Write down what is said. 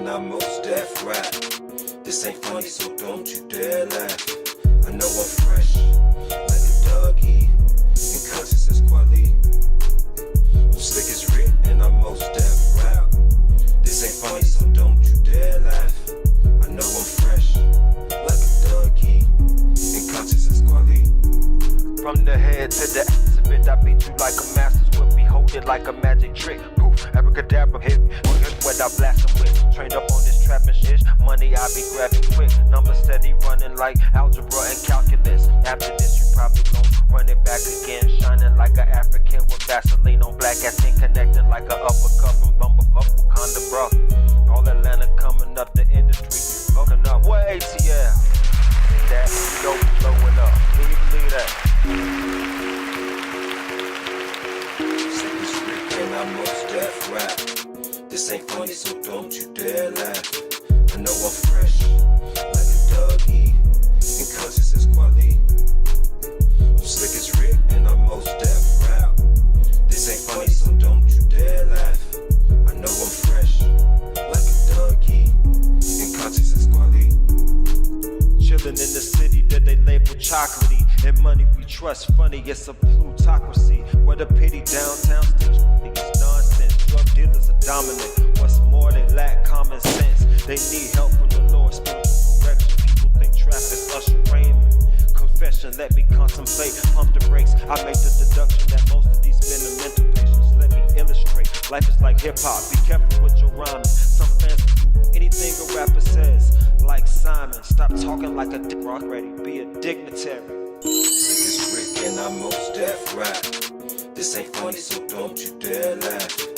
and I most deaf rap. This ain't funny, so don't you dare laugh. I know I'm fresh, like a doggy, and conscious as quality. I'm slick as Rick and I most deaf rap. This ain't funny, so don't you dare laugh. I know I'm fresh, like a doggy, and conscious as quality. From the head to the spit, I beat you like a master's whip. Behold it like a magic trick. Poof, abracadabra, hit me. What I blast them with. Trained up on this trapping shit. Money I be grabbing quick. Numbers steady running like algebra and calculus. After this, you probably gon' run it back again. Shining like an African with Vaseline on black ass skin. Connecting like an uppercut from Bumblefuck, Wakanda, bro. All Atlanta coming up, the industry fucking up. What ATL? That dope blowing up. Can you believe that? Sick as Rick and I most deaf rap. This ain't funny, so don't you dare laugh. I know I'm fresh, like a doggy, and conscious as quality. I'm slick as Rick and I most deaf rap. This ain't funny, so don't you dare laugh. I know I'm fresh, like a doggy, and conscious as quality. Chillin' in the city that they label chocolatey. And money we trust, funny, it's a plutocracy. What a pity, downtown still it's nonsense. Drug dealers are dominant. What's more, they lack common sense. They need help from the Lord, spiritual correction. People think trap is Usher Raymond. Confession, let me contemplate, pump the brakes. I make the deduction that most of these men are mental patients. Let me illustrate, life is like hip-hop. Be careful with your rhyming. Some fans will do anything a rapper says. Like Simon, stop talking like a dick already, be a dignitary. Sick as Rick and I most deaf rap. This ain't funny, so don't you dare laugh.